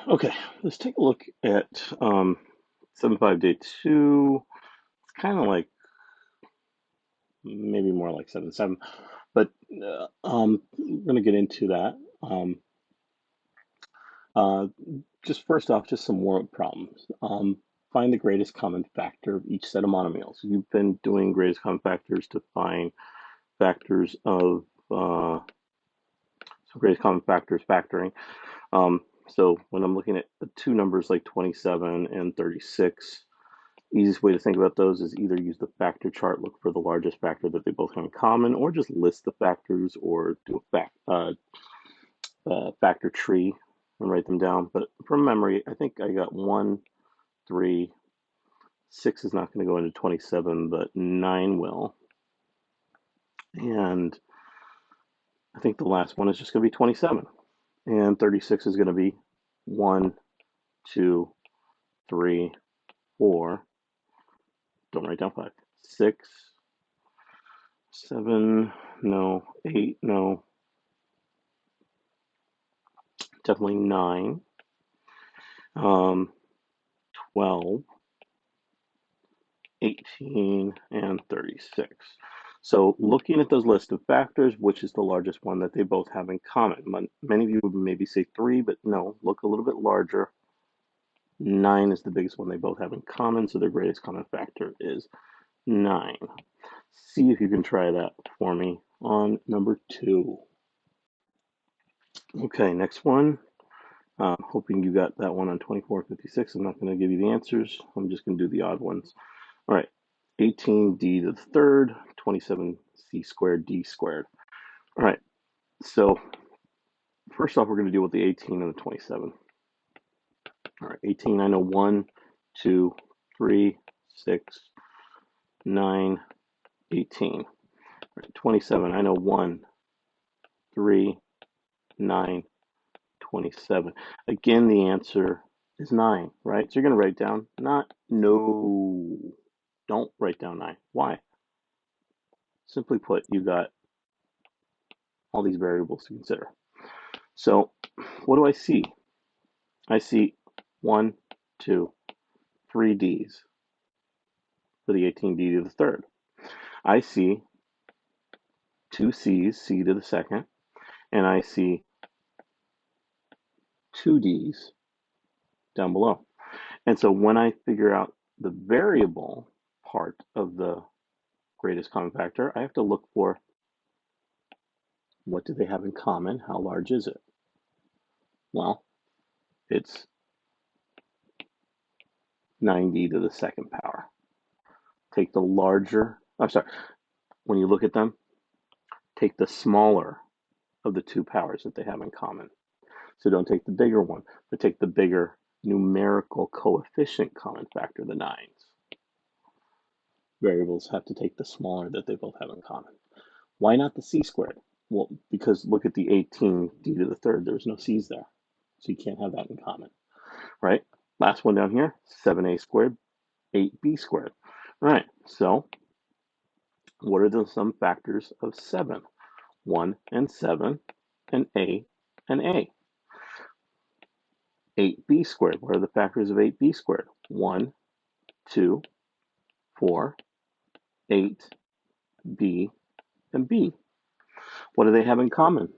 Okay, let's take a look at 7-5 day 2. It's kind of like maybe more like 7-7, but I'm going to get into that. Um, uh, just first off, just some warm-up problems. Find the greatest common factor of each set of monomials. You've been doing greatest common factors to find factors of so greatest common factors factoring. So when I'm looking at the two numbers like 27 and 36, easiest way to think about those is either use the factor chart, look for the largest factor that they both have in common, or just list the factors or do a factor tree and write them down. But from memory, I think I got 1, 3, 6 is not going to go into 27, but 9 will. And I think the last one is just going to be 27. And 36 is going to be 1, 2, 3, 4. Don't write down 5. 6, 7, no. 8, no. Definitely 9. 12, 18, and 36. So looking at those list of factors, which is the largest one that they both have in common? Many of you would maybe say 3, but no, look a little bit larger. 9 is the biggest one they both have in common, so their greatest common factor is 9. See if you can try that for me on number 2. Okay, next one. Hoping you got that one on 2456. I'm not going to give you the answers. I'm just going to do the odd ones. All right, 18d to the third, 27c squared d squared. All right, so first off, we're going to deal with the 18 and the 27. All right, 18, I know 1, 2, 3, 6, 9, 18. All right, 27, I know 1, 3, 9, 27. Again, the answer is 9, right? So you're going to write down no. Don't write down 9. Why? Simply put, you got all these variables to consider. So what do I see? I see 1, 2, 3 D's for the 18D to the third. I see 2 C's, C to the second, and I see 2 D's down below. And so when I figure out the variable part of the greatest common factor, I have to look for what do they have in common? How large is it? Well, it's 9D to the second power. Take the larger, I'm sorry, when you look at them, take the smaller of the two powers that they have in common. So don't take the bigger one, but take the bigger numerical coefficient common factor, the 9's. Variables have to take the smaller that they both have in common. Why not the c squared? Well, because look at the 18d to the third, there's no c's there. So you can't have that in common, right? Last one down here, 7a squared, 8b squared. All right, so what are the sum factors of 7? 1 and 7, and a and a. 8b squared, what are the factors of 8b squared? 1, 2, 4, 8, b, and b. What do they have in common?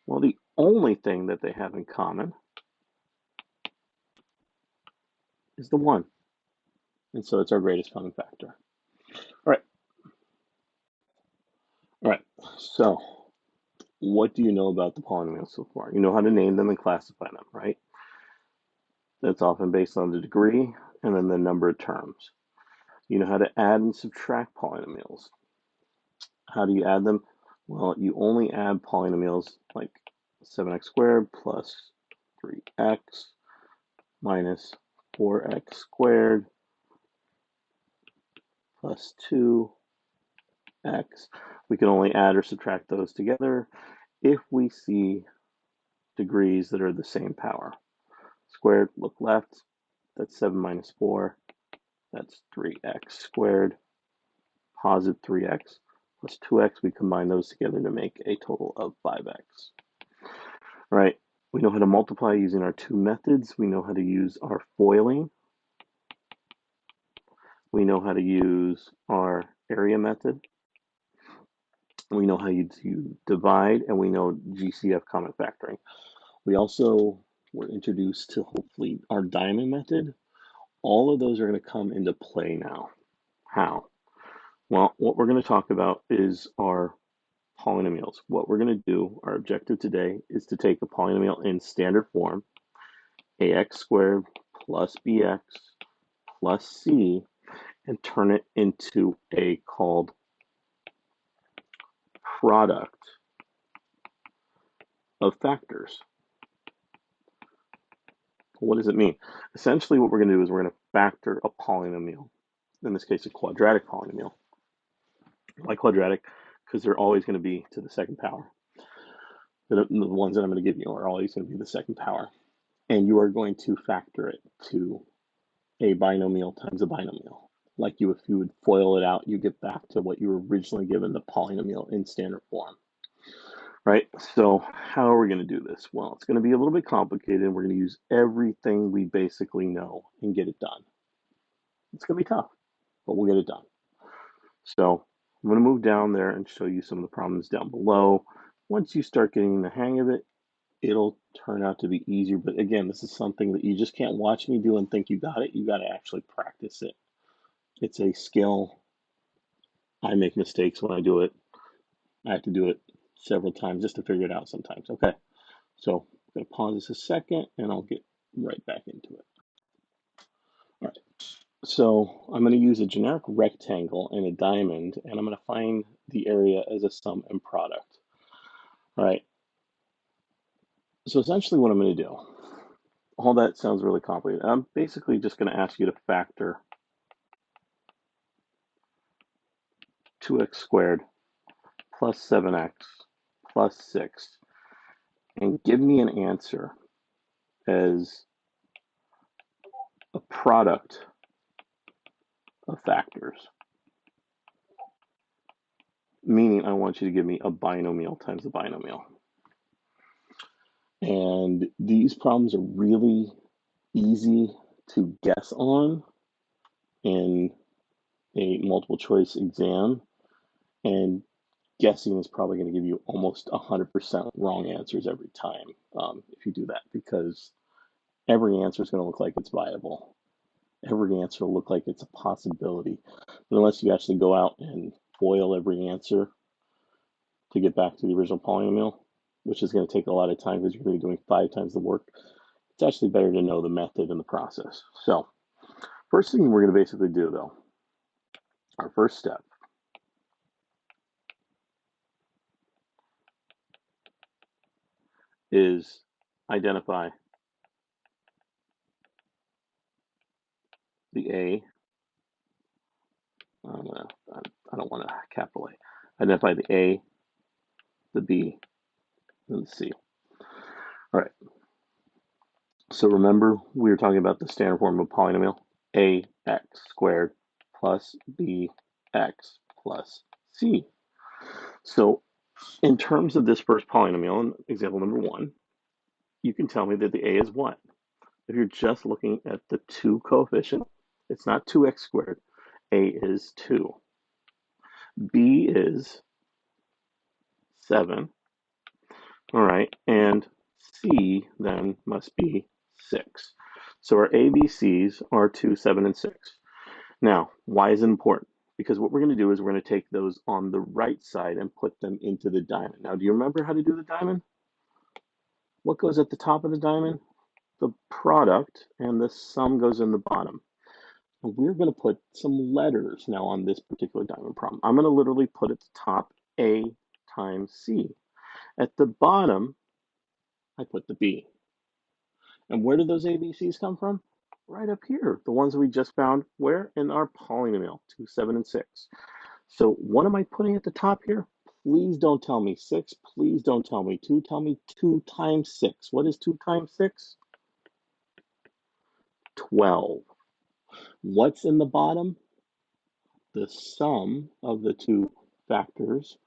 Well, the only thing that they have in common is the 1. And so it's our greatest common factor. All right. All right. So what do you know about the polynomials so far? You know how to name them and classify them, right? That's often based on the degree and then the number of terms. You know how to add and subtract polynomials. How do you add them? Well, you only add polynomials like 7x squared plus 3x minus 4x squared plus 2x. We can only add or subtract those together if we see degrees that are the same power. Squared, look left, that's 7 minus 4, that's 3x squared. Positive 3x plus 2x, we combine those together to make a total of 5x. Right, We know how to multiply using our two methods. We know how to use our foiling. We know how to use our area method. We know how to divide, and we know GCF common factoring. We also were introduced to hopefully our diamond method. All of those are going to come into play now. How? Well, what we're going to talk about is our polynomials. What we're going to do, our objective today, is to take a polynomial in standard form, ax squared plus bx plus c, and turn it into a called product of factors. What does it mean? Essentially, what we're going to do is we're going to factor a polynomial, in this case, a quadratic polynomial. Why quadratic? Because they're always going to be to the second power. The ones that I'm going to give you are always going to be the second power. And you are going to factor it to a binomial times a binomial. Like if you would FOIL it out, you get back to what you were originally given, the polynomial in standard form. Right? So how are we going to do this? Well, it's going to be a little bit complicated, and we're going to use everything we basically know and get it done. It's going to be tough, but we'll get it done. So I'm going to move down there and show you some of the problems down below. Once you start getting the hang of it, it'll turn out to be easier. But again, this is something that you just can't watch me do and think you got it. You got to actually practice it. It's a skill. I make mistakes when I do it. I have to do it several times just to figure it out sometimes. Okay, so I'm going to pause this a second and I'll get right back into it. All right, so I'm going to use a generic rectangle and a diamond, and I'm going to find the area as a sum and product. All right, so essentially what I'm going to do, all that sounds really complicated. I'm basically just going to ask you to factor 2x squared plus 7x plus 6 and give me an answer as a product of factors. Meaning I want you to give me a binomial times a binomial. And these problems are really easy to guess on in a multiple choice exam. And guessing is probably going to give you almost 100% wrong answers every time if you do that, because every answer is going to look like it's viable. Every answer will look like it's a possibility. But unless you actually go out and FOIL every answer to get back to the original polynomial, which is going to take a lot of time because you're going to be doing 5 times the work, it's actually better to know the method and the process. So first thing we're going to basically do, though, our first step is identify the A. I don't want to capital A. Identify the A, the B, and the C. All right. So remember, we were talking about the standard form of a polynomial, ax squared plus bx plus c. So in terms of this first polynomial, in example number 1, you can tell me that the a is what? If you're just looking at the 2 coefficient, it's not 2x squared. A is 2. B is 7. All right, and C then must be 6. So our ABCs are 2, 7, and 6. Now, why is it important? Because what we're going to do is we're going to take those on the right side and put them into the diamond. Now, do you remember how to do the diamond? What goes at the top of the diamond? The product, and the sum goes in the bottom. And we're going to put some letters now on this particular diamond problem. I'm going to literally put at the top A times C. At the bottom, I put the B. And where do those ABCs come from? Right up here, the ones we just found where? In our polynomial, 2, 7, and 6. So what am I putting at the top here? Please don't tell me 6. Please don't tell me 2. Tell me 2 times 6. What is 2 times 6? 12. What's in the bottom? The sum of the 2 factors,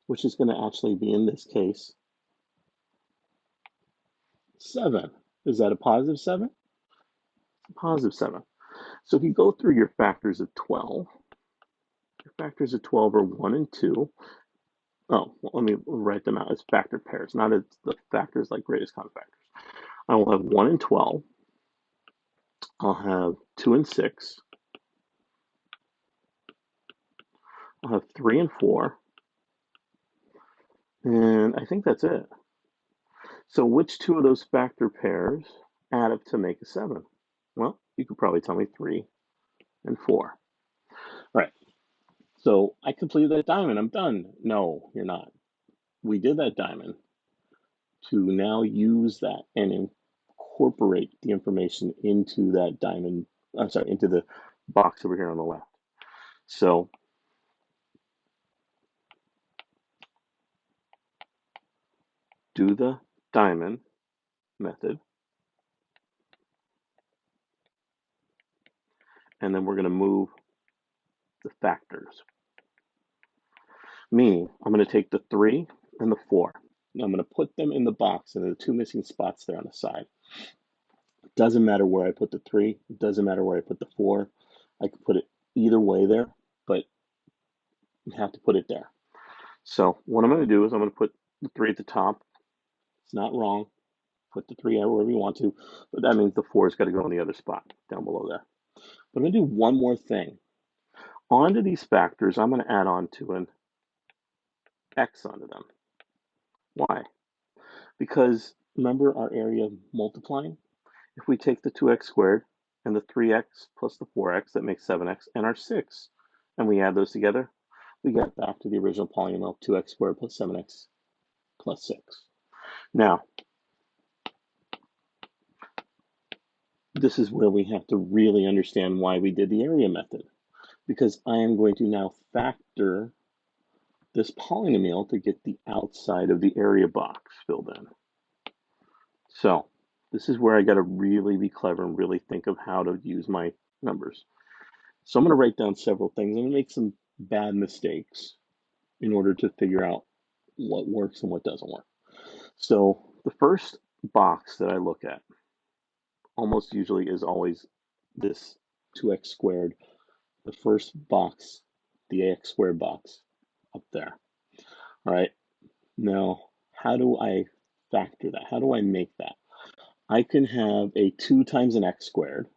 which is going to actually be, in this case, 7. Is that a positive 7? It's a positive 7. So if you go through your factors of 12, your factors of 12 are 1 and 2. Oh, well, let me write them out as factor pairs, not as the factors like greatest common factors. I will have 1 and 12. I'll have 2 and 6. I'll have 3 and 4. And I think that's it. So which two of those factor pairs add up to make a 7? Well, you could probably tell me 3 and 4. All right. So I completed that diamond. I'm done. No, you're not. We did that diamond to now use that and incorporate the information into that diamond. I'm sorry, into the box over here on the left. So do the diamond method. And then we're going to move the factors. Meaning, I'm going to take the 3 and the 4. And I'm going to put them in the box and the 2 missing spots there on the side. It doesn't matter where I put the 3. It doesn't matter where I put the 4. I could put it either way there, but you have to put it there. So what I'm going to do is I'm going to put the 3 at the top. It's not wrong. Put the 3 wherever you want to, but that means the 4's got to go in the other spot down below there. But I'm going to do one more thing. Onto these factors, I'm going to add on to an x onto them. Why? Because remember our area multiplying? If we take the 2x squared and the 3x plus the 4x, that makes 7x, and our 6, and we add those together, we get back to the original polynomial 2x squared plus 7x plus 6. Now, this is where we have to really understand why we did the area method, because I am going to now factor this polynomial to get the outside of the area box filled in. So this is where I got to really be clever and really think of how to use my numbers. So I'm going to write down several things. I'm going to make some bad mistakes in order to figure out what works and what doesn't work. So the first box that I look at almost usually is always this 2x squared, the first box, the ax squared box up there. All right, now how do I factor that? How do I make that? I can have a 2 times an x squared,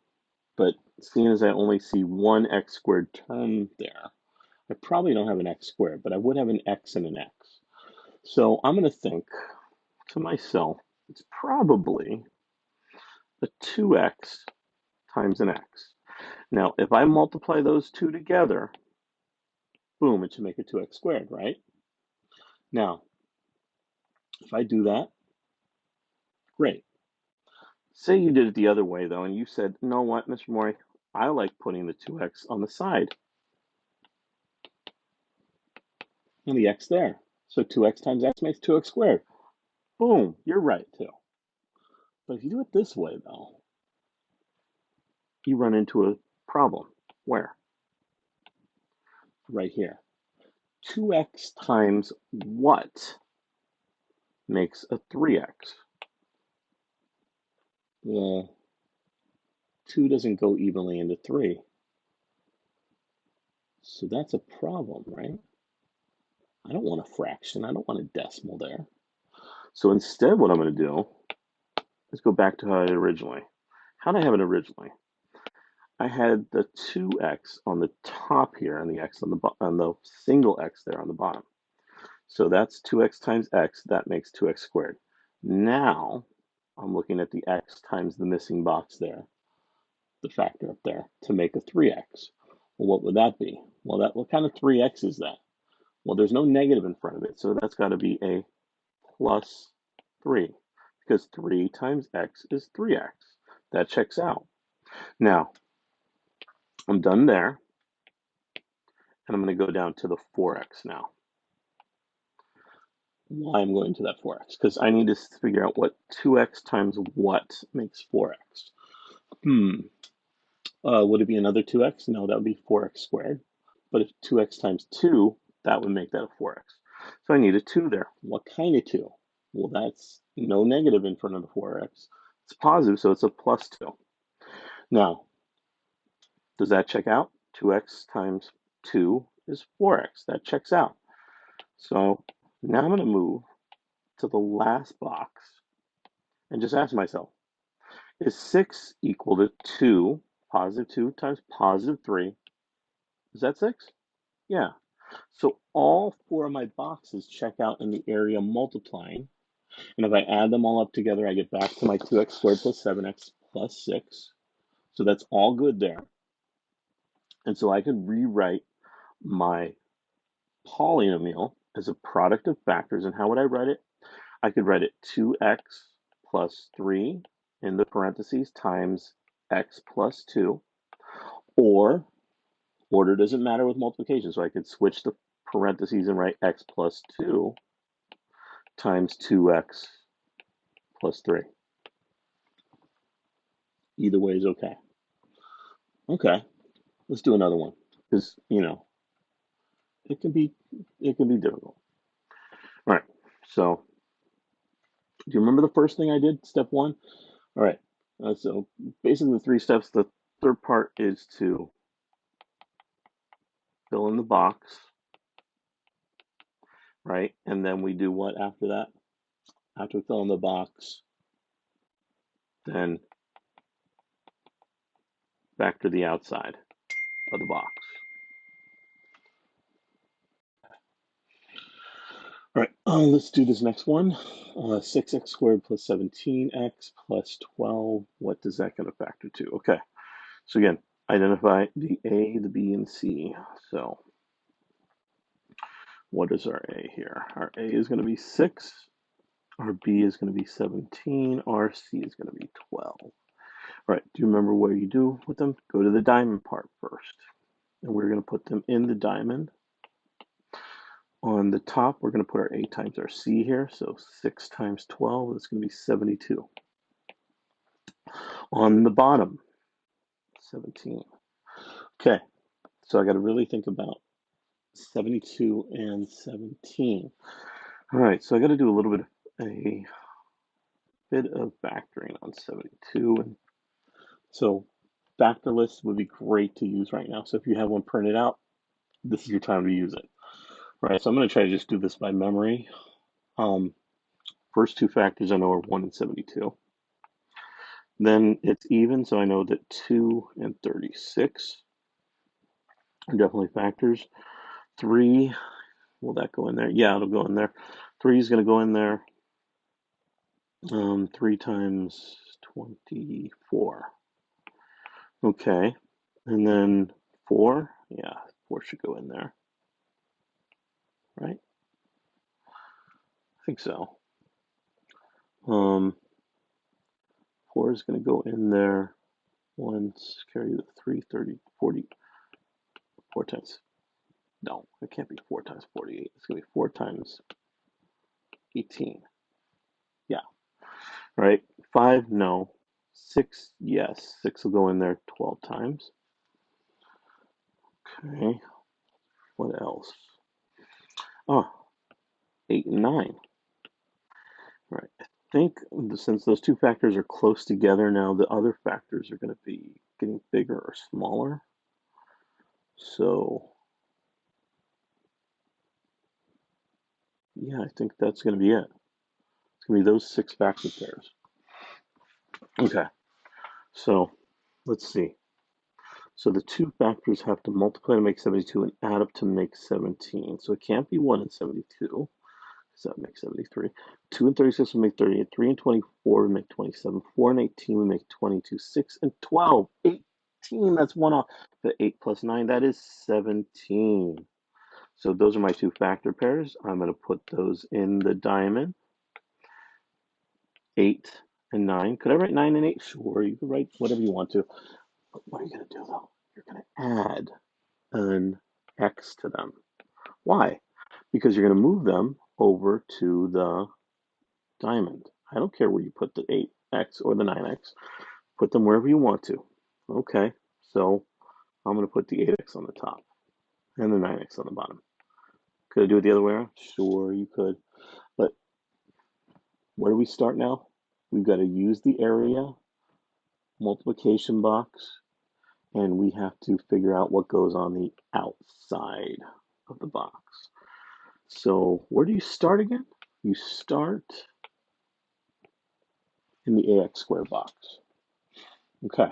but seeing as I only see one x squared term there, I probably don't have an x squared, but I would have an x and an x. So I'm going to think to myself, it's probably a 2x times an x. Now, if I multiply those two together, boom, it should make a 2x squared, right? Now, if I do that, great. Say you did it the other way, though, and you said, you know what, Mr. Mori, I like putting the 2x on the side. And the x there. So 2x times x makes 2x squared. Boom, you're right, too. But if you do it this way, though, you run into a problem. Where? Right here. 2x times what makes a 3x? Well, 2 doesn't go evenly into 3. So that's a problem, right? I don't want a fraction. I don't want a decimal there. So instead, what I'm going to do is go back to how I had it originally. How did I have it originally? I had the 2x on the top here and the x on the single x there on the bottom. So that's 2x times x. That makes 2x squared. Now I'm looking at the x times the missing box there, the factor up there, to make a 3x. Well, what would that be? Well, what kind of 3x is that? Well, there's no negative in front of it, so that's got to be a plus 3, because 3 times x is 3x. That checks out. Now, I'm done there, and I'm going to go down to the 4x now. Why I'm going to that 4x? Because I need to figure out what 2x times what makes 4x. Would it be another 2x? No, that would be 4x squared. But if 2x times 2, that would make that a 4x. So I need a 2 there. What kind of 2? Well, that's no negative in front of the 4x. It's positive, so it's a plus 2. Now, does that check out? 2x times 2 is 4x. That checks out. So now I'm going to move to the last box and just ask myself, is 6 equal to 2, positive 2 times positive 3? Is that 6? Yeah. So all 4 of my boxes check out in the area multiplying. And if I add them all up together, I get back to my 2x squared plus 7x plus 6. So that's all good there. And so I could rewrite my polynomial as a product of factors. And how would I write it? I could write it 2x plus 3 in the parentheses times x plus 2. Or order doesn't matter with multiplication. So I could switch the parentheses and write x plus 2 times 2x plus 3. Either way is okay. Okay, let's do another one. Because, it can be difficult. All right, so do you remember the first thing I did, step 1? All right, so basically the 3 steps. The third part is to fill in the box, right? And then we do what after that? After we fill in the box, then factor the outside of the box. All right, let's do this next one. 6x squared plus 17x plus 12. What does that going to factor to? Okay, so again, identify the A, the B, and C. So what is our A here? Our A is going to be 6. Our B is going to be 17. Our C is going to be 12. All right, do you remember what you do with them? Go to the diamond part first. And we're going to put them in the diamond. On the top, we're going to put our A times our C here. So 6 times 12 is going to be 72. On the bottom, 17. Okay, so I got to really think about 72 and 17. All right, so I got to do a bit of factoring on 72. And so factor lists would be great to use right now. So if you have one printed out, this is your time to use it. All right, so I'm going to try to just do this by memory. First 2 factors I know are 1 and 72. Then it's even, so I know that 2 and 36 are definitely factors. 3, will that go in there? Yeah, it'll go in there. 3 is going to go in there. 3 times 24. Okay, and then 4, yeah, 4 should go in there, right? I think so. 4 is going to go in there once, carry the 3, 30, 40, 4 times. No, it can't be 4 times 48. It's going to be 4 times 18. Yeah, right? 5, no. 6, yes. 6 will go in there 12 times. Okay, what else? Oh, 8 and 9. All right, I think since those 2 factors are close together now, the other factors are going to be getting bigger or smaller. So, yeah, I think that's going to be it. It's going to be those 6 factor pairs. Okay, so let's see. So the 2 factors have to multiply to make 72 and add up to make 17. So it can't be 1 and 72, because that makes 73. 2 and 36 would make 38. 3 and 24 would make 27. 4 and 18 would make 22. 6 and 12, 18, that's 1 off. The 8 plus 9, that is 17. So those are my 2 factor pairs. I'm going to put those in the diamond. 8 and 9. Could I write 9 and 8? Sure, you can write whatever you want to. But what are you going to do, though? You're going to add an x to them. Why? Because you're going to move them over to the diamond. I don't care where you put the 8x or the 9x. Put them wherever you want to. Okay, so I'm going to put the 8x on the top and the 9x on the bottom. Could I do it the other way around? Sure, you could. But Where do we start now? We've got to use the area multiplication box, and we have to figure out what goes on the outside of the box. So where do you start again? You start in the ax squared box. Okay,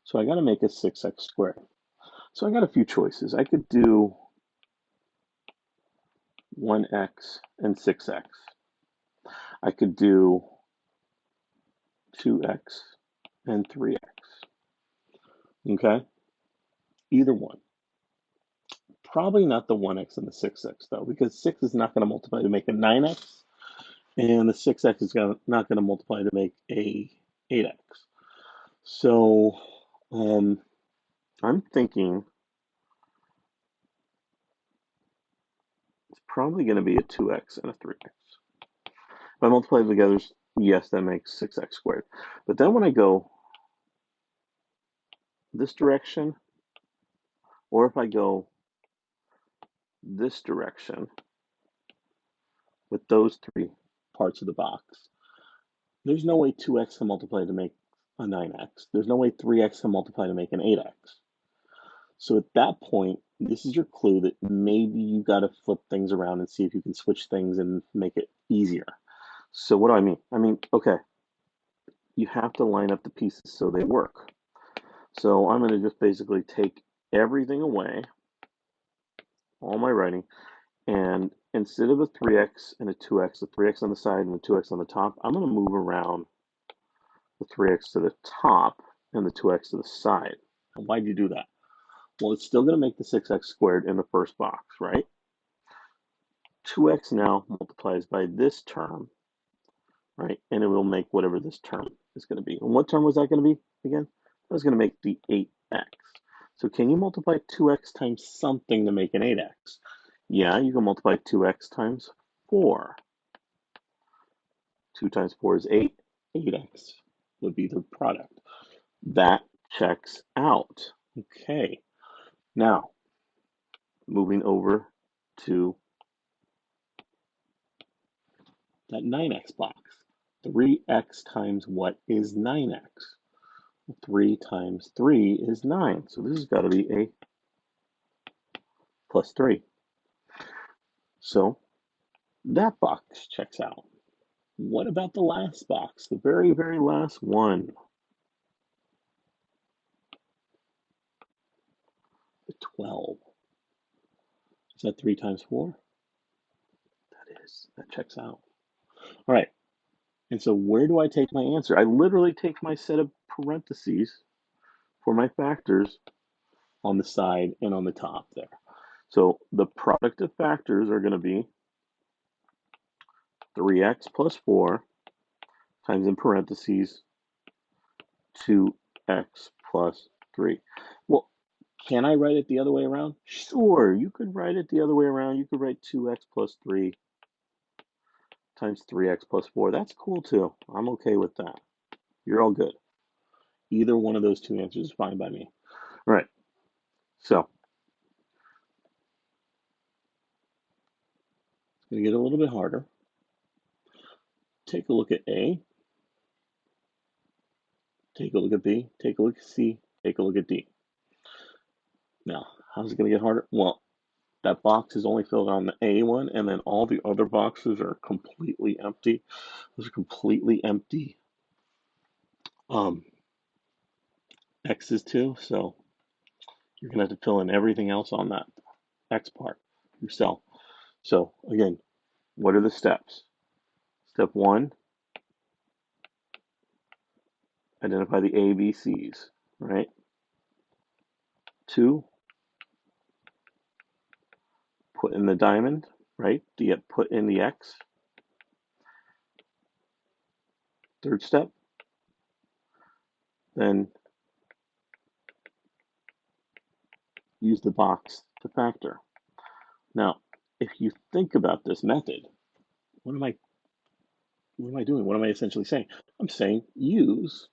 so I got to make a 6x squared. So I got a few choices. I could do 1x and 6x. I could do 2x and 3x. Okay, either one. Probably not the 1x and the 6x though, because 6 is not going to multiply to make a 9x, and the 6x is not going to multiply to make a 8x. So I'm thinking it's probably going to be a 2x and a 3x. If I multiply them together, yes, that makes 6x squared. But then when I go this direction, or if I go this direction with those three parts of the box, there's no way 2x can multiply to make a 9x. There's no way 3x can multiply to make an 8x. So at that point, this is your clue that maybe you got to flip things around and see if you can switch things and make it easier. So what do I mean? I mean, okay, you have to line up the pieces so they work. So I'm going to just basically take everything away, all my writing, and instead of a 3x and a 2x, the 3x on the side and the 2x on the top, I'm going to move around the 3x to the top and the 2x to the side. And why do you do that? Well, it's still going to make the 6x squared in the first box, right? 2x now multiplies by this term, right? And it will make whatever this term is going to be. And what term was that going to be again? That was going to make the 8x. So can you multiply 2x times something to make an 8x? Yeah, you can multiply 2x times 4. 2 times 4 is 8. 8x would be the product. That checks out. Okay. Now, moving over to that 9x box. 3x times what is 9x? 3 times 3 is 9. So this has got to be a plus 3. So that box checks out. What about the last box? The very, very last one. The 12. Is that 3 times 4? That is. That checks out. All right. And so where do I take my answer? I literally take my set of parentheses for my factors on the side and on the top there. So the product of factors are going to be 3x plus 4 times in parentheses 2x plus 3. Well, can I write it the other way around? Sure, you could write it the other way around. You could write 2x plus 3 times 3x plus 4. That's cool too. I'm okay with that. You're all good. Either one of those two answers is fine by me. All right, so it's going to get a little bit harder. Take a look at A. Take a look at B. Take a look at C. Take a look at D. Now, how's it going to get harder? Well, that box is only filled on the A one, and then all the other boxes are completely empty. Those are completely empty X's too, so you're going to have to fill in everything else on that X part yourself. So again, what are the steps? Step 1, identify the A, B, C's, right? 2, put in the diamond, right? Put in the X. Third step, then use the box to factor. Now, if you think about this method, what am I doing? What am I essentially saying? I'm saying use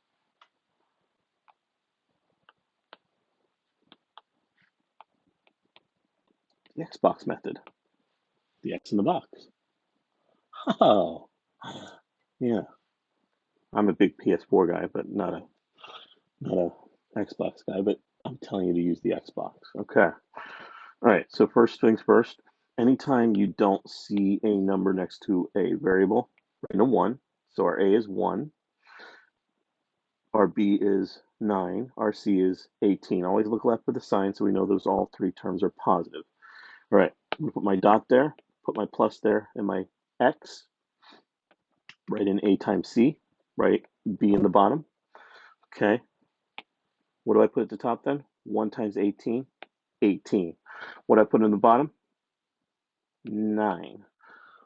the Xbox method, the X in the box. Oh, Yeah, I'm a big PS4 guy, but not a Xbox guy. But I'm telling you to use the Xbox. Okay. All right. So first things first. Anytime you don't see a number next to a variable, write a one. So our A is 1, our B is 9, our C is 18. Always look left for the sign so we know those all three terms are positive. All right, I'm going to put my dot there, put my plus there, and my X, write in A times C, write B in the bottom. Okay, what do I put at the top then? 1 times 18, 18. What do I put in the bottom? 9.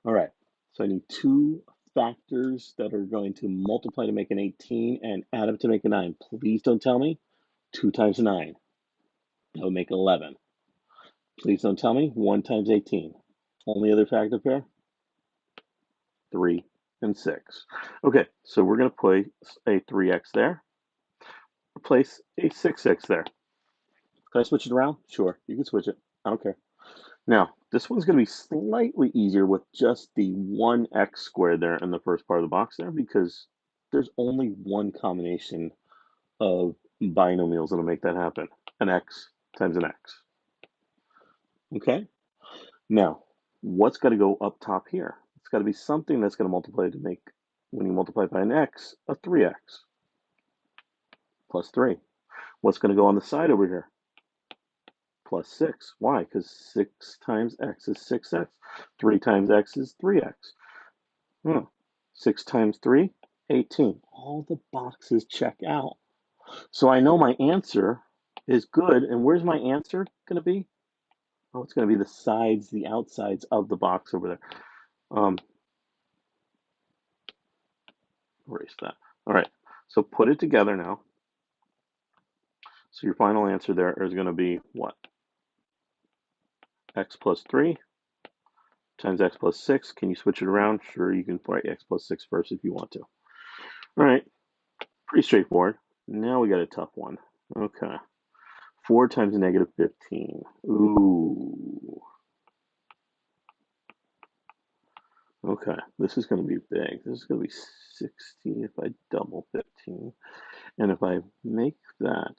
All right, so I need two factors that are going to multiply to make an 18 and add up to make a 9. Please don't tell me 2 times 9. That would make 11. Please don't tell me 1 times 18. Only other factor pair? 3 and 6. Okay, so we're going to place a 3x there. Place a 6x there. Can I switch it around? Sure, you can switch it. I don't care. Now, this one's going to be slightly easier with just the 1x squared there in the first part of the box there because there's only one combination of binomials that'll make that happen. An x times an x. Okay? Now, what's got to go up top here? It's got to be something that's going to multiply to make, when you multiply by an x, a 3x plus 3. What's going to go on the side over here? Plus 6. Why? Because 6 times x is 6x. 3 times x is 3x. 6 times 3, 18. All the boxes check out. So I know my answer is good. And where's my answer going to be? Oh, it's going to be the sides, the outsides of the box over there. Erase that. All right, so put it together now. So your final answer there is going to be what? X plus 3 times x plus 6. Can you switch it around? Sure, you can write x plus 6 first if you want to. All right, pretty straightforward. Now we got a tough one. Okay, 4 times negative 15. Ooh. Okay, this is going to be big. This is going to be 60 if I double 15. And if I make that,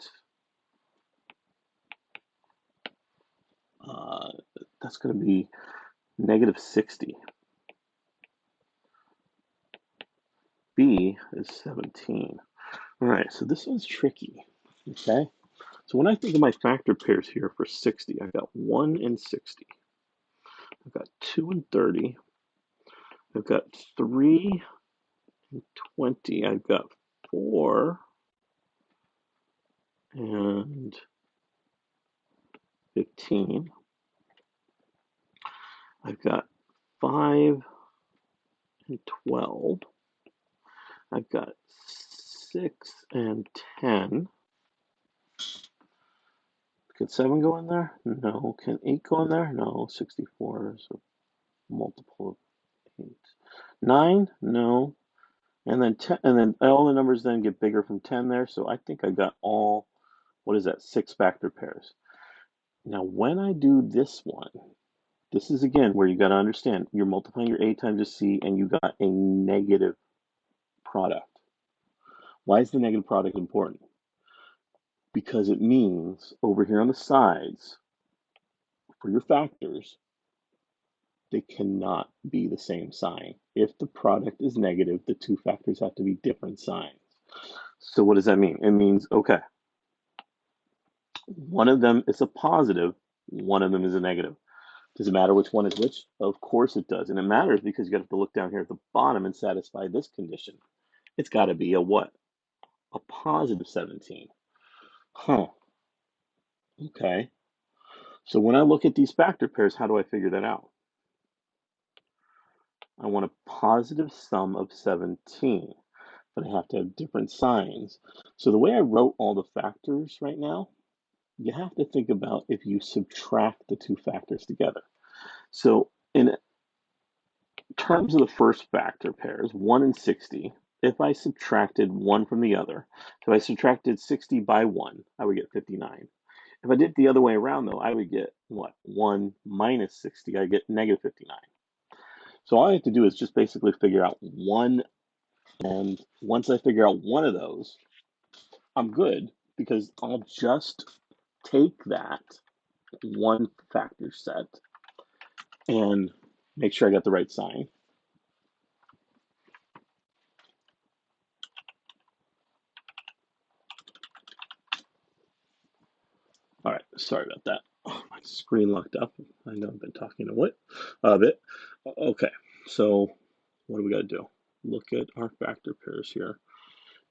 that's going to be negative 60. B is 17. All right, so this one's tricky, okay? So when I think of my factor pairs here for 60, I've got 1 and 60. I've got 2 and 30. I've got 3 and 20. I've got 4 and 15. I've got 5 and 12. I've got 6 and 10. Can 7 go in there? No. Can 8 go in there? No. 64 is a multiple of 8. 9? No. And then 10, and then all the numbers then get bigger from 10 there. So I think I got all, what is that, 6 factor pairs. Now, when I do this one, this is again where you got to understand you're multiplying your A times your C and you got a negative product. Why is the negative product important? Because it means over here on the sides, for your factors, they cannot be the same sign. If the product is negative, the two factors have to be different signs. So what does that mean? It means, okay, one of them is a positive, one of them is a negative. Does it matter which one is which? Of course it does. And it matters because you have to look down here at the bottom and satisfy this condition. It's got to be a what? A positive 17. Huh. Okay. So when I look at these factor pairs, how do I figure that out? I want a positive sum of 17, but I have to have different signs. So the way I wrote all the factors right now, you have to think about if you subtract the two factors together. So in terms of the first factor pairs, 1 and 60, if I subtracted one from the other, if I subtracted 60 by 1, I would get 59. If I did it the other way around, though, I would get what? 1 minus 60, I get negative 59. So all I have to do is just basically figure out one, and once I figure out one of those, I'm good, because I'll just take that one factor set and make sure I got the right sign. All right, sorry about that. Oh, my screen locked up. I know I've been talking a bit. Okay, so what do we got to do? Look at our factor pairs here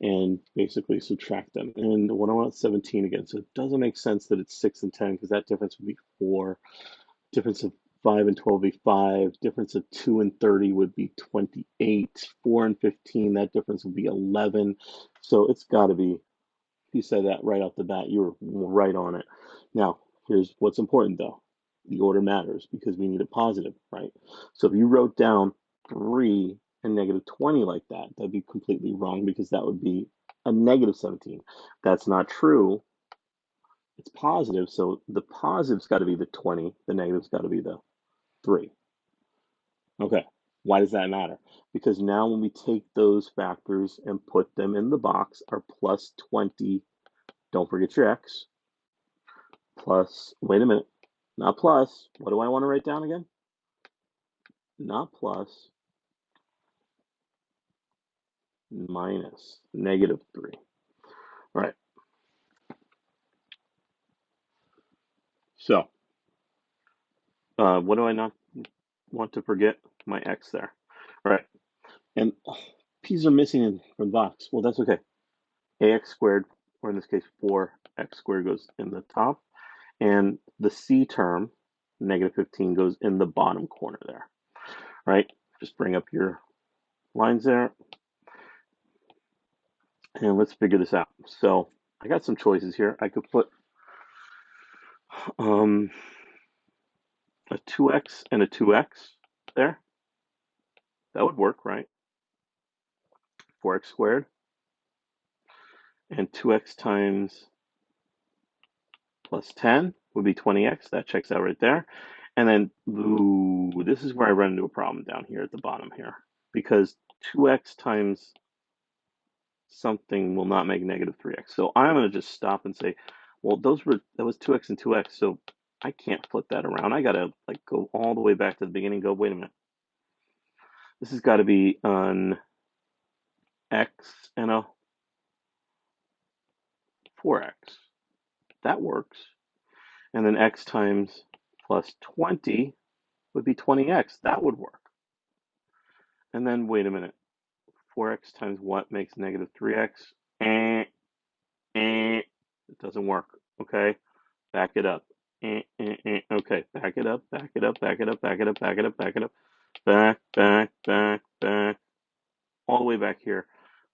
and basically subtract them. And what I want 17 again. So it doesn't make sense that it's 6 and 10, because that difference would be 4. Difference of 5 and 12 would be 5. Difference of 2 and 30 would be 28. 4 and 15, that difference would be 11. So it's got to be, if you said that right off the bat, you were right on it. Now, here's what's important though. The order matters, because we need a positive, right? So if you wrote down 3 and negative 20 like that, that'd be completely wrong, because that would be a negative 17. That's not true. It's positive, so the positive's got to be the 20, the negative's got to be the 3. Okay, why does that matter? Because now when we take those factors and put them in the box, our plus 20, don't forget your x, plus, wait a minute, not plus, what do I want to write down again? Not plus, minus, negative 3. All right, so what do I not want to forget? My x there. All right, and p's are missing from the box. Well, that's okay. Ax squared, or in this case 4x squared, goes in the top, and the c term, negative 15, goes in the bottom corner there, right? Just bring up your lines there, and let's figure this out. So I got some choices here. I could put a 2x and a 2x there. That would work, right? 4x squared and 2x times plus 10 would be 20x. That checks out right there. And then, ooh, this is where I run into a problem down here at the bottom here, because 2x times something will not make negative 3x. So I'm going to just stop and say, well, that was 2x and 2x, so I can't flip that around. I got to like go all the way back to the beginning and go, wait a minute. This has got to be an x and a 4x. That works. And then x times plus 20 would be 20x. That would work. And then, wait a minute. 4x times what makes negative 3x? It doesn't work. Okay, back it up. Okay, back it up, back it up, back it up, back it up, back it up, back it up, back, all the way back here.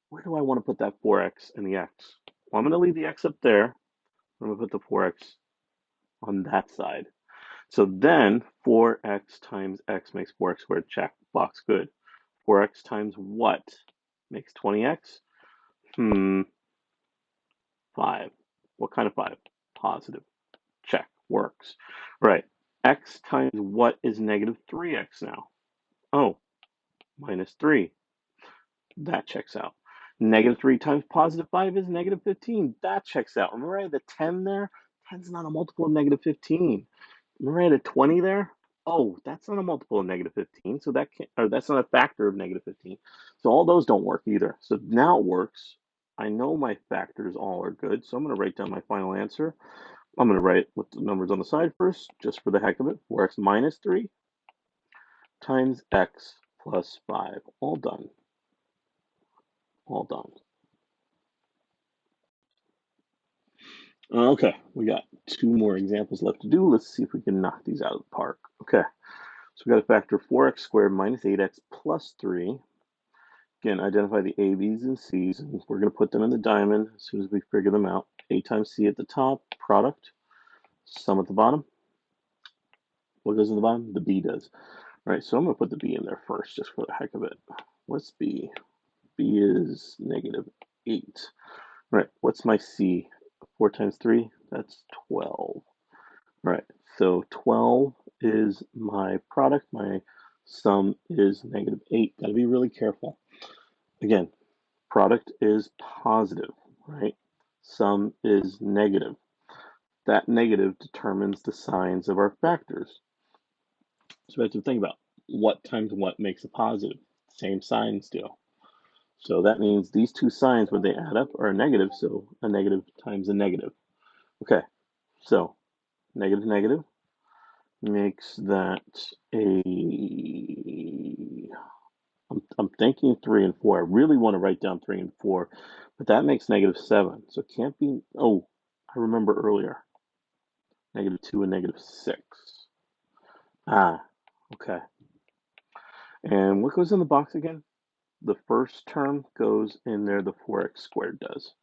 Where do I want to put that 4x and the x? Well, I'm going to leave the x up there. I'm going to put the 4x on that side. So then 4x times x makes 4x squared. Check, box good. 4x times what makes 20x? 5. What kind of 5? Positive. Check, works. Right. X times what is negative 3x now? Oh, minus 3. That checks out. Negative 3 times positive 5 is negative 15. That checks out. Remember I had the 10 there? 10's not a multiple of negative 15. Remember I had a 20 there? Oh, that's not a multiple of negative 15. So that can't, or that's not a factor of negative 15. So all those don't work either. So now it works. I know my factors all are good. So I'm going to write down my final answer. I'm going to write with the numbers on the side first, just for the heck of it. 4x minus 3 times x plus 5. All done. All done. Okay, we got 2 more examples left to do. Let's see if we can knock these out of the park. Okay, so we got to factor 4x squared minus 8x plus 3. Again, identify the a, b's, and c's, and we're going to put them in the diamond as soon as we figure them out. A times c at the top, product. Sum at the bottom. What goes in the bottom? The b does. All right, so I'm going to put the b in there first, just for the heck of it. What's b? B is negative 8. All right, what's my c? 4 times 3, that's 12. All right, so 12 is my product, my Sum is -8. Got to be really careful. Again, product is positive, right? Sum is negative. That negative determines the signs of our factors. So we have to think about what times what makes a positive. Same signs do. So that means these two signs, when they add up, are negative. So a negative times a negative. Okay, so negative negative makes that a, I'm thinking 3 and 4. I really want to write down 3 and 4, but that makes -7. So it can't be, oh, I remember earlier, -2 and -6. Ah, okay. And what goes in the box again? The first term goes in there, the 4x squared does,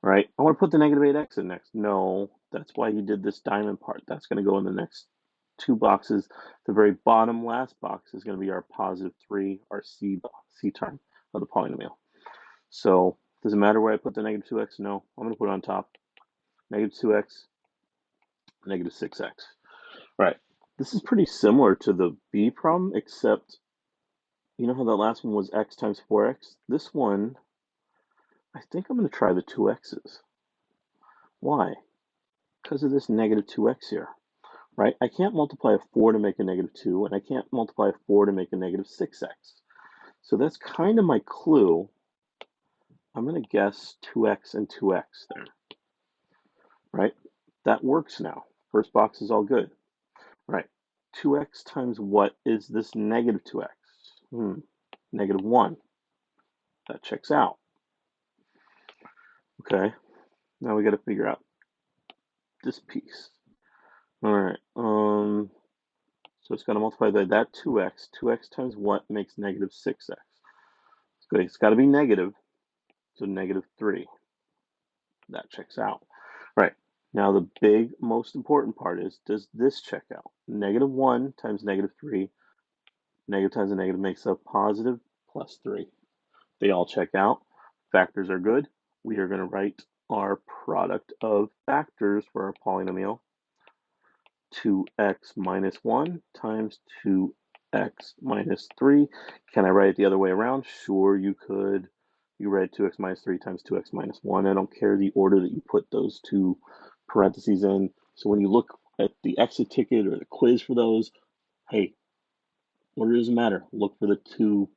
right? I want to put the -8x in next. No, that's why he did this diamond part. That's going to go in the next two boxes. The very bottom last box is going to be our +3, our C term of the polynomial. So does it matter where I put the -2x? No, I'm going to put it on top. -2x, -6x. All right, this is pretty similar to the B problem, except you know how that last one was x times 4x? This one, I think I'm going to try the 2x's. Why? Because of this -2x here, right? I can't multiply a 4 to make a -2, and I can't multiply a 4 to make a -6x. So that's kind of my clue. I'm going to guess 2x and 2x there, right? That works now. First box is all good, right? 2x times what is this -2x? -1. That checks out. Okay, now we got to figure out this piece. All right, so it's going to multiply by that 2x. 2x times what makes -6x? Okay, it's got to be negative, so -3. That checks out. All right, now the big, most important part is, does this check out? -1 times -3, negative times a negative makes a positive +3. They all check out. Factors are good. We are going to write our product of factors for our polynomial. 2x minus 1 times 2x minus 3. Can I write it the other way around? Sure, you could. You write 2x minus 3 times 2x minus 1. I don't care the order that you put those two parentheses in. So when you look at the exit ticket or the quiz for those, hey, order doesn't matter. Look for the two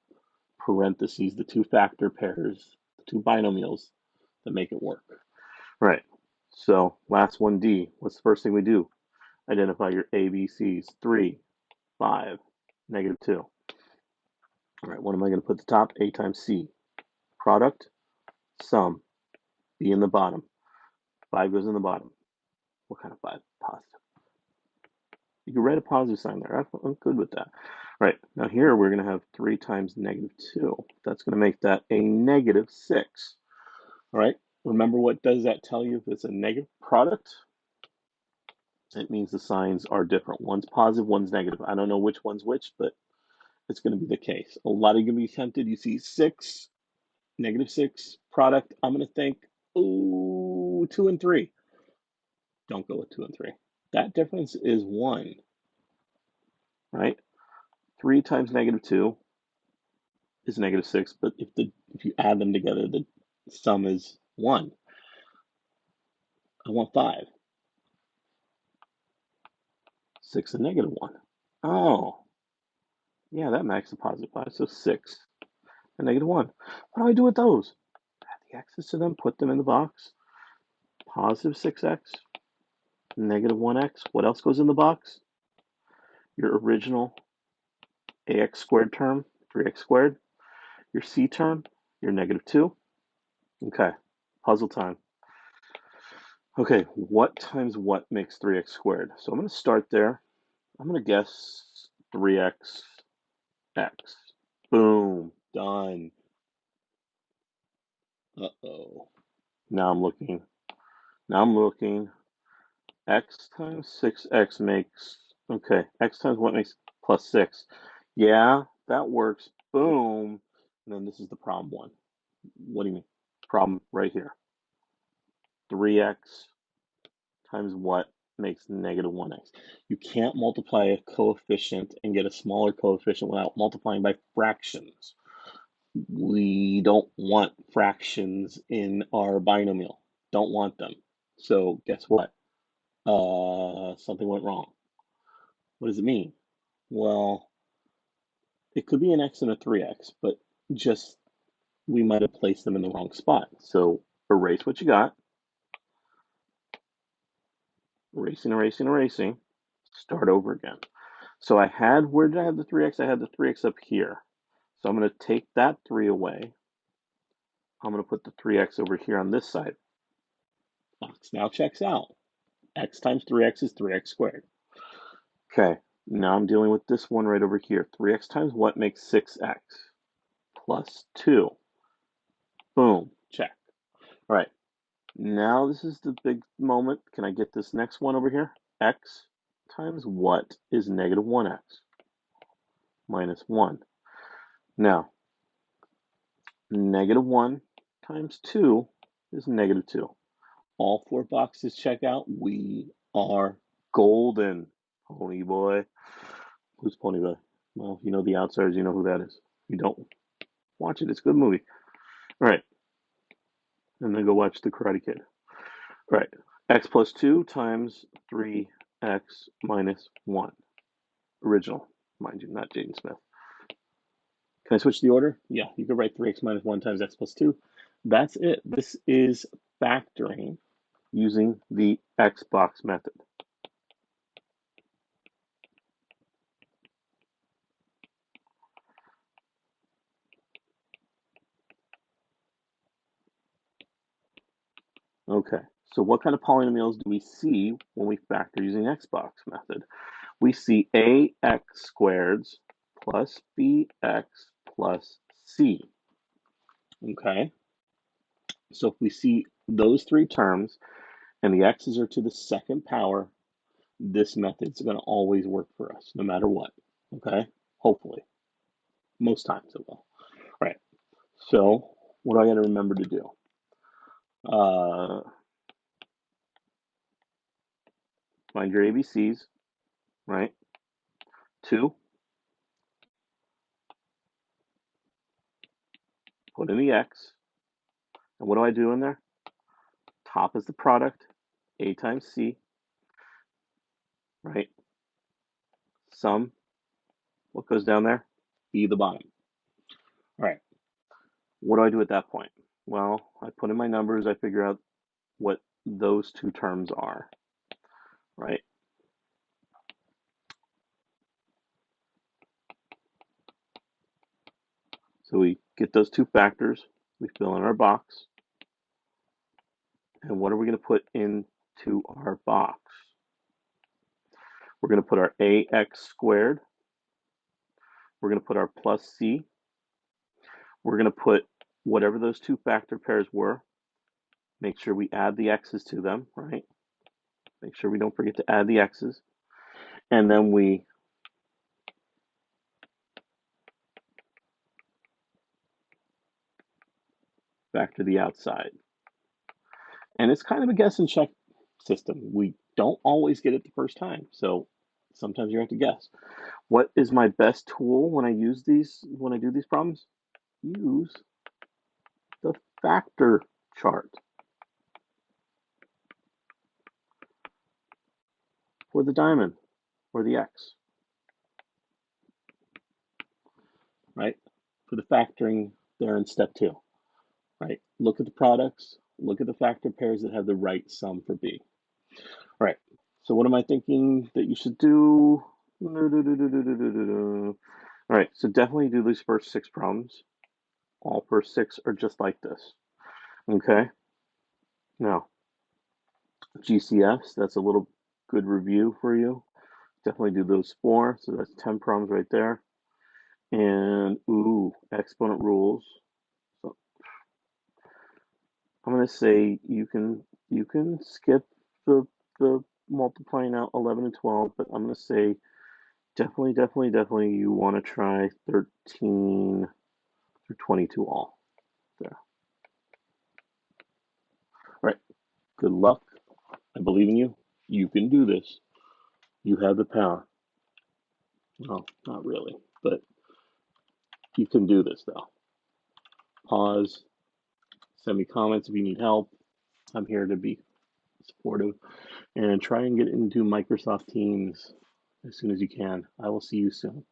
parentheses, the two factor pairs, the two binomials that make it work. All right, so last 1D. What's the first thing we do? Identify your ABCs. 3, 5, -2. All right, what am I going to put at the top? A times C. Product, sum, B in the bottom. 5 goes in the bottom. What kind of 5? Positive. You can write a positive sign there. I'm good with that. All right, now here we're going to have 3 times -2. That's going to make that a -6. All right, remember what does that tell you if it's a negative product? It means the signs are different. One's positive, one's negative. I don't know which one's which, but it's going to be the case. A lot of you are going to be tempted. You see 6, -6, product. I'm going to think, ooh, 2 and 3. Don't go with 2 and 3. That difference is 1, right? 3 times -2 is -6, but if you add them together, the sum is 1. I want 5. 6 and -1. Oh, yeah, that makes a positive 5. So 6 and -1. What do I do with those? Add the x's to them, put them in the box. Positive 6x, -1x. What else goes in the box? Your original ax squared term, 3x squared. Your c term, your -2. Okay, puzzle time. Okay, what times what makes 3x squared? So I'm going to start there. I'm going to guess 3x x. Boom, done. Uh-oh. Now I'm looking. X times 6x makes, okay, x times what makes +6. Yeah, that works. Boom. And then this is the problem one. What do you mean? Problem right here. 3x times what makes negative 1x. You can't multiply a coefficient and get a smaller coefficient without multiplying by fractions. We don't want fractions in our binomial. Don't want them. So guess what? Something went wrong. What does it mean? Well, it could be an x and a 3x, but just we might have placed them in the wrong spot. So erase what you got. Erasing, erasing, erasing. Start over again. So I had, where did I have the 3x? I had the 3x up here. So I'm going to take that 3 away. I'm going to put the 3x over here on this side. Box now checks out. X times 3x is 3x squared. Okay, now I'm dealing with this one right over here. 3x times what makes 6x? Plus 2. Boom, check. All right, now this is the big moment. Can I get this next one over here? X times what is negative 1x? Minus 1. Now, negative 1 times 2 is negative 2. All 4 boxes check out. We are golden. Pony boy. Who's Pony boy? Well, you know The Outsiders, you know who that is. If you don't, watch it. It's a good movie. All right. And then go watch The Karate Kid. All right. X plus 2 times 3x minus 1. Original, mind you, not Jaden Smith. Can I switch the order? Yeah, you could write 3x minus 1 times x plus 2. That's it. This is factoring using the Xbox method. Okay, so what kind of polynomials do we see when we factor using Xbox method? We see ax squareds plus bx plus c. Okay, so if we see those 3 terms and the x's are to the second power, this method is going to always work for us, no matter what. Okay, hopefully. Most times it will. All right, so what do I got to remember to do? Find your ABCs, right? 2, put in the x, and what do I do in there? Top is the product, a times c, right? Sum, what goes down there? B the bottom. All right, what do I do at that point? Well, I put in my numbers, I figure out what those 2 terms are, right? So we get those 2 factors, we fill in our box, and what are we going to put into our box? We're going to put our ax squared, we're going to put our plus c, we're going to put whatever those 2 factor pairs were, make sure we add the x's to them, right? Make sure we don't forget to add the x's, and then we factor the outside. And it's kind of a guess and check system. We don't always get it the first time, so sometimes you have to guess. What is my best tool when I use these, when I do these problems? Use the factor chart for the diamond or the x, right? For the factoring there in step 2, right? Look at the products, look at the factor pairs that have the right sum for B. All right, so what am I thinking that you should do? All right, so definitely do these first 6 problems. All first 6 are just like this. Okay, now GCFs, that's a little good review for you. Definitely do those 4, so that's 10 problems right there. And ooh, exponent rules. So I'm going to say you can skip the multiplying out 11 and 12, but I'm going to say definitely you want to try 13 through 22 all there. All right, good luck. I believe in you. You can do this. You have the power. Well, not really, but you can do this though. Pause. Send me comments if you need help. I'm here to be supportive. And try and get into Microsoft Teams as soon as you can. I will see you soon.